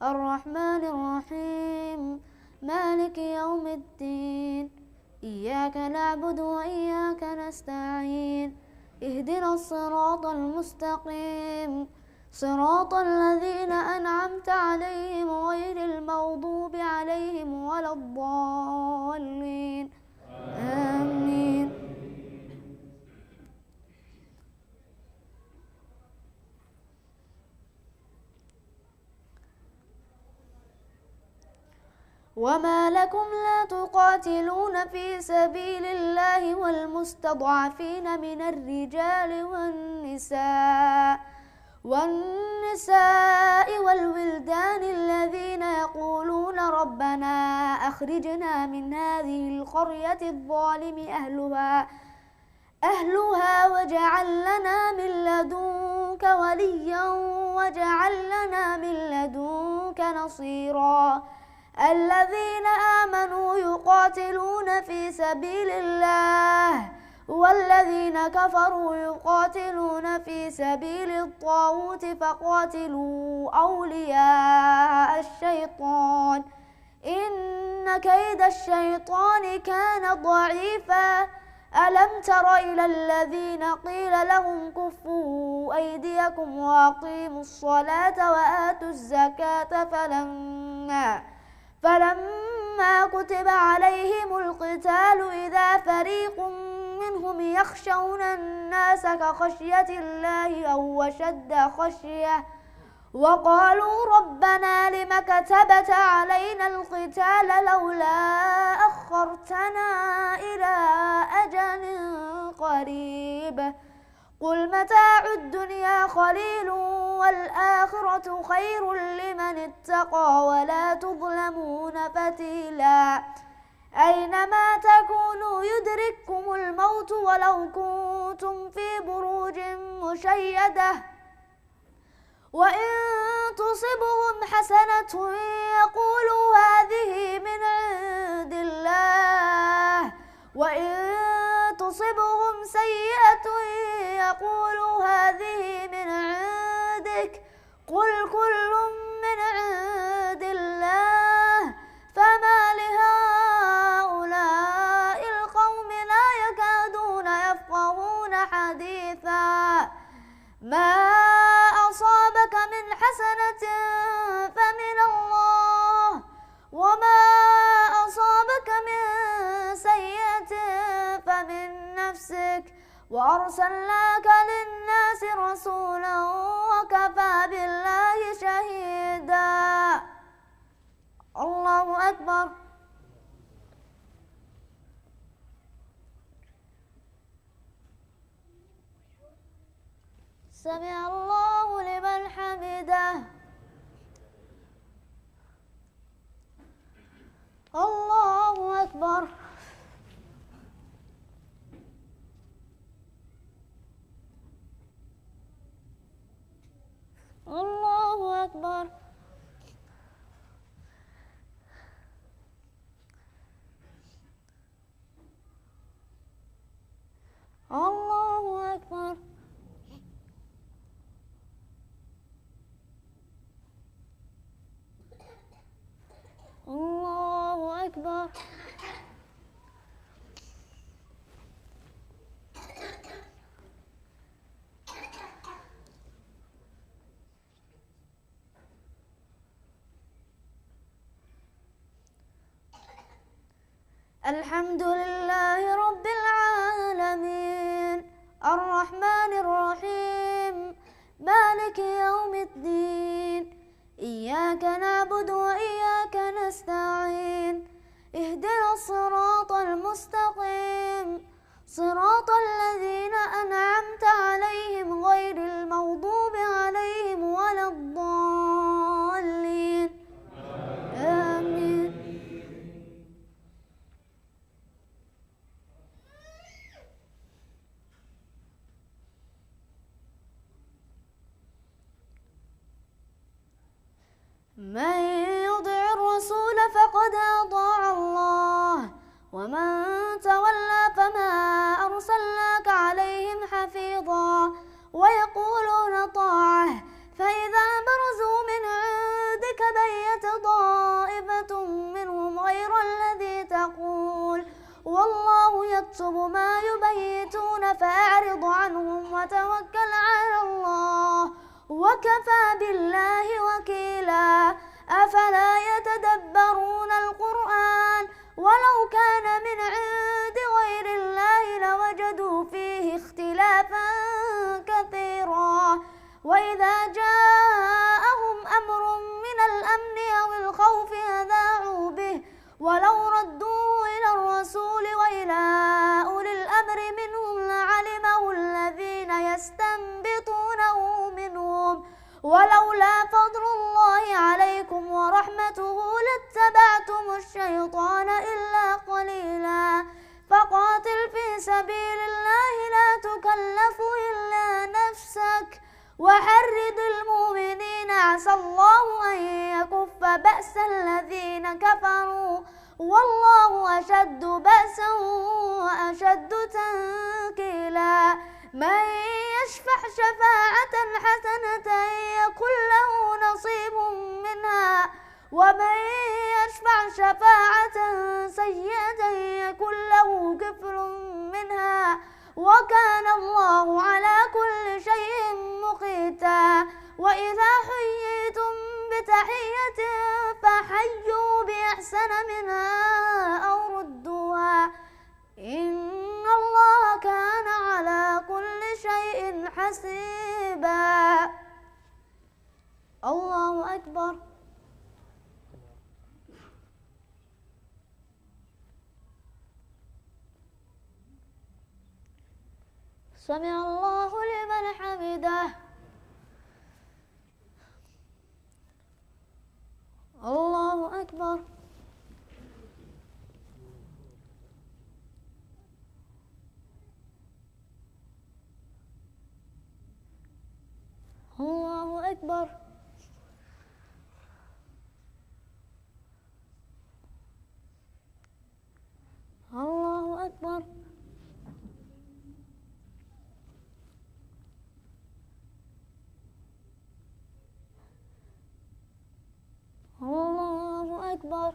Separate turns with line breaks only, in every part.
الرحمن الرحيم مالك يوم الدين إياك نعبد وإياك نستعين اهدنا الصراط المستقيم صراط الذين أنعمت عليهم غير المغضوب عليهم ولا الضالين آمين. وما لكم لا تقاتلون في سبيل الله والمستضعفين من الرجال والنساء والولدان الذين يقولون ربنا أخرجنا من هذه القرية الظالم أهلها واجعل لنا من لدنك وليا واجعل لنا من لدنك نصيرا. الذين آمنوا يقاتلون في سبيل الله والذين كفروا يقاتلون في سبيل الطاغوت فقاتلوا أولياء الشيطان إن كيد الشيطان كان ضعيفا. ألم تر إلى الذين قيل لهم كفوا أيديكم وأقيموا الصلاة وآتوا الزكاة فلما كتب عليهم القتال إذا فريق منهم يخشون الناس كخشية الله أو أشد خشية وقالوا ربنا لم كتبت علينا القتال لولا أخرتنا إلى أجل قريب قل متاع الدنيا قليل والآخرة خير لمن اتقى ولا تظلمون فتيلا. أينما تكونوا يدرككم الموت ولو كنتم في بروج مشيدة وإن تصبهم حسنة يقولوا هذه من عند الله وإن تصبهم سيئة يقولوا هذه من عندك قل كل من عند الله فما لهؤلاء القوم لا يكادون يفقهون حديثا. ما أصابك من حسنة فمن الله وما أصابك من سيئة فمن نفسك وأرسلناك للناس رسولا وكفى بالله شهيدا. الله أكبر. سمع الله لمن حمده. الله أكبر. الله أكبر. الله أكبر. الله أكبر. الحمد لله رب العالمين الرحمن الرحيم مالك يوم الدين إياك نعبد وإياك نستعين اهدنا الصراط المستقيم صراط الذين أنعمت عليهم غير المغضوب عليهم ولا الضالين آمين. من يطع الرسول فقد أطاع الله ومن تولى فما أرسلناك عليهم حفيظا ويقولون طاعة فإذا برزوا من عندك بيت يستكبرون فأعرض عنهم وتوكل على الله وكفى بالله وكيلا. أفلا يتدبرون القرآن ولو كان من عند غير الله لوجدوا فيه اختلافا كثيرا. وإذا جاءهم أمر من الأمن أو الخوف أذاعوا به ولو ردوه إلى الرسول وإلى أولي الأمر منهم لعلمه الذين يستنبطونه منهم ولولا فضل الله عليكم ورحمته لاتبعتم الشيطان إلا قليلا. فقاتل في سبيل الله لا تكلف إلا نفسك وحرض المؤمنين عسى الله أن يكف بأس الذين كفروا والله أشد بأسا وأشد تنكيلا. من يشفع شفاعة حسنة يكن له نصيب منها ومن يشفع شفاعة سيئة يكن له كفل منها وكان الله على كل شيء مقيتا. وإذا حييتم بتحية فحيوا بأحسن منها أو ردوها إن الله كان على كل شيء حسيبا. الله أكبر. سمع الله لمن حمده. الله أكبر. الله أكبر. الله أكبر. الله أكبر.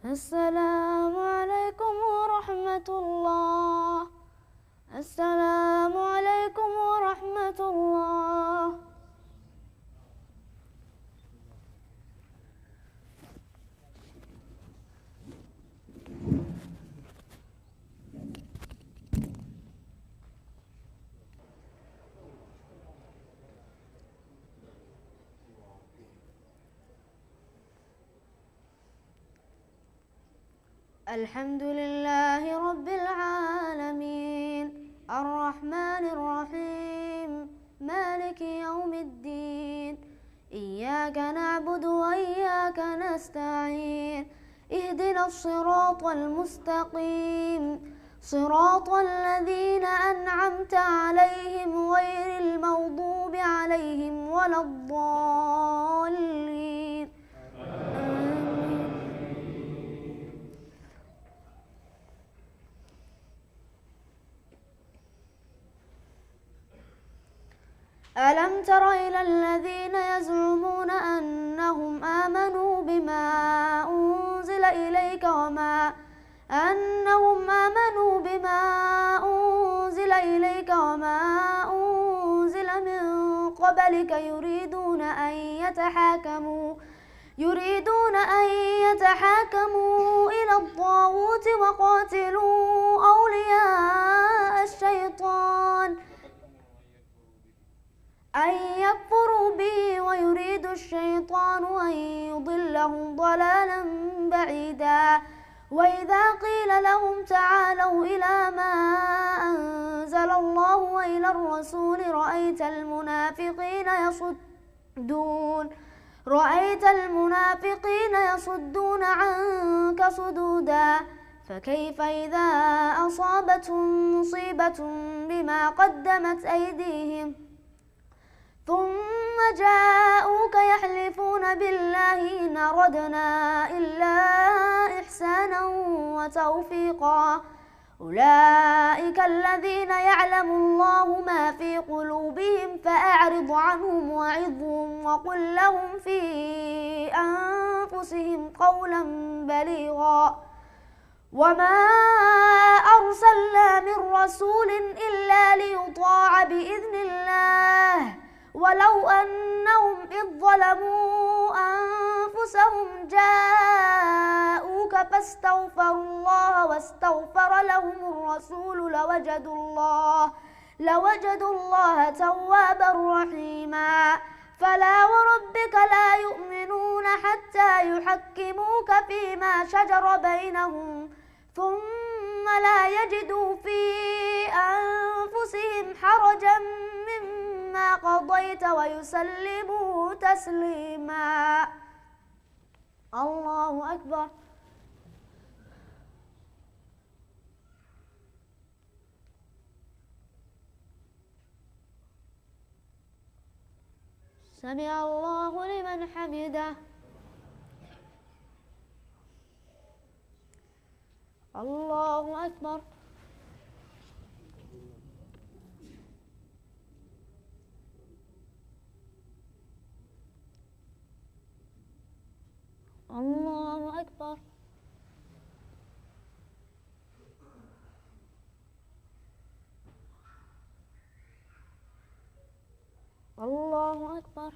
السلام عليكم ورحمة الله. السلام عليكم ورحمة الله. الحمد لله رب العالمين الرحمن الرحيم مالك يوم الدين إياك نعبد وإياك نستعين اهدنا الصراط المستقيم صراط الذين أنعمت عليهم غير المغضوب عليهم ولا الضالين. ألم تر إلى الذين يزعمون أنهم آمنوا بما أنزل إليك وما أنزل من قبلك يريدون أن يتحاكموا إلى الطاغوت وقاتلوا أولياء الشيطان أن يكفروا به ويريد الشيطان أن يضلهم ضلالا بعيدا. وإذا قيل لهم تعالوا إلى ما أنزل الله وإلى الرسول رأيت المنافقين يصدون عنك صدودا. فكيف إذا أصابتهم مصيبة بما قدمت أيديهم ثم جاءوك يحلفون بالله إن أردنا إلا إحسانا وتوفيقا أولئك الذين يعلم الله ما في قلوبهم فأعرض عنهم وعظهم وقل لهم في أنفسهم قولا بليغا وما أرسلنا من رسول إلا ليطاع بإذن الله ولو أنهم إذ ظلموا أنفسهم جاءوك فاستغفروا الله واستغفر لهم الرسول لوجدوا الله توابا رحيما فلا وربك لا يؤمنون حتى يحكموك فيما شجر بينهم ثم لا يجدوا في أنفسهم حرجا مما قضيت ويسلموا تسليما. الله أكبر. سمع الله لمن حمده. الله أكبر. الله أكبر. الله أكبر.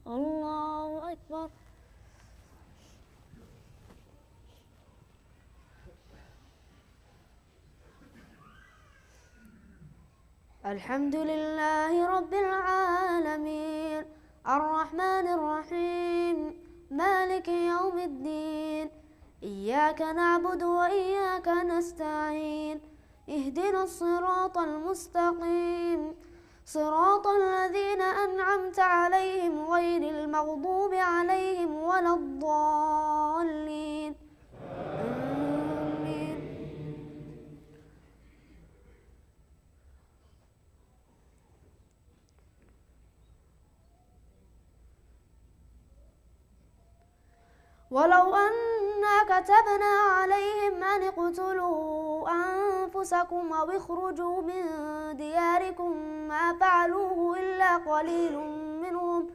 الله أكبر. الحمد لله رب العالمين الرحمن الرحيم مالك يوم الدين إياك نعبد وإياك نستعين اهدنا الصراط المستقيم صراط الذين أنعمت عليهم غير المغضوب عليهم ولا الضالين آمين. ولو أنا كتبنا عليهم أن اقتلوا أنفسكم أو اخرجوا من دياركم ما فعلوه إلا قليل منهم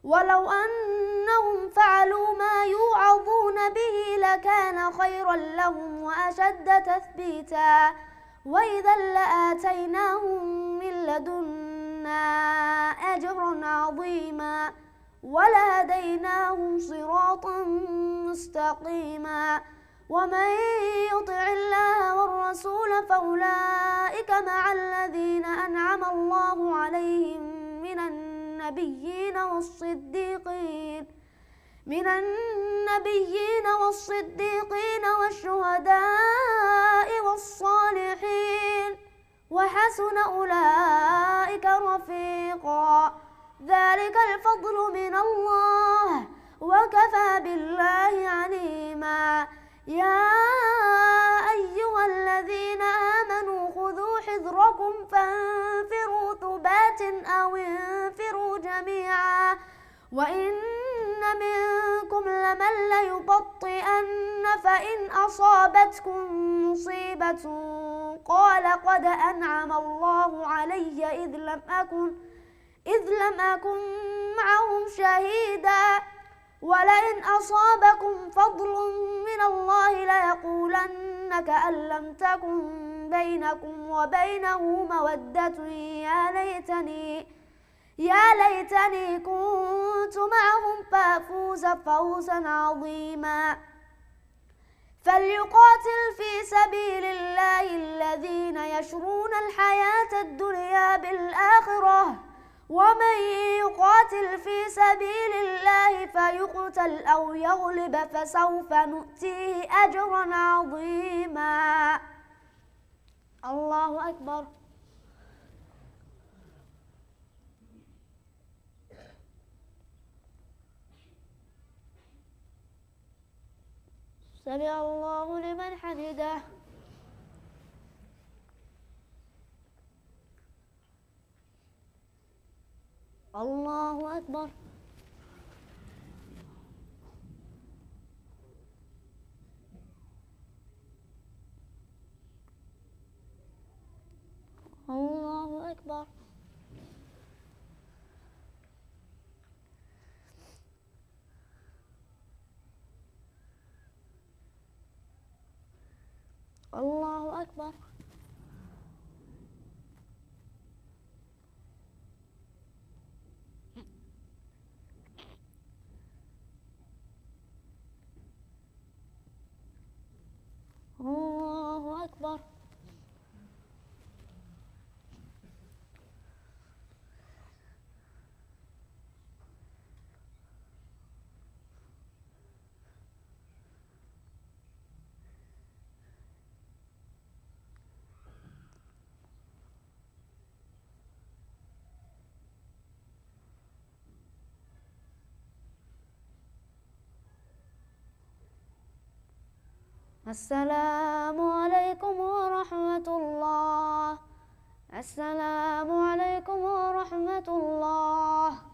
ولو أنهم فعلوا ما يوعظون به لكان خيرا لهم وأشد تثبيتا وإذا لآتيناهم من لدنا أجرا عظيما ولهديناهم صراطا مستقيما ومن يطع الله والرسول فأولئك مع الذين أنعم الله عليهم من النبيين والصديقين والشهداء والصالحين وحسن أولئك رفيقا ذلك الفضل من الله وكفى بالله عليما يا أيها الذين آمنوا خذوا حذركم فانفروا ثبات أو انفروا جميعا وإن منكم لمن ليبطئن فإن أصابتكم مصيبة قال قد أنعم الله علي إذ لم أكن معهم شهيدا ولئن أصابكم فضل من الله ليقولن كأن لم تكن بينكم وبينه مودة يا ليتني كنت معهم فأفوز فوزا عظيما فليقاتل في سبيل الله الذين يشرون الحياة الدنيا بالآخرة ومن يقاتل في سبيل الله فيقتل أو يغلب فسوف نؤتيه أجرا عظيما. الله أكبر. سمع الله لمن حمده. الله أكبر. الله أكبر. الله أكبر. الله أكبر. السلام عليكم ورحمة الله. السلام عليكم ورحمة الله.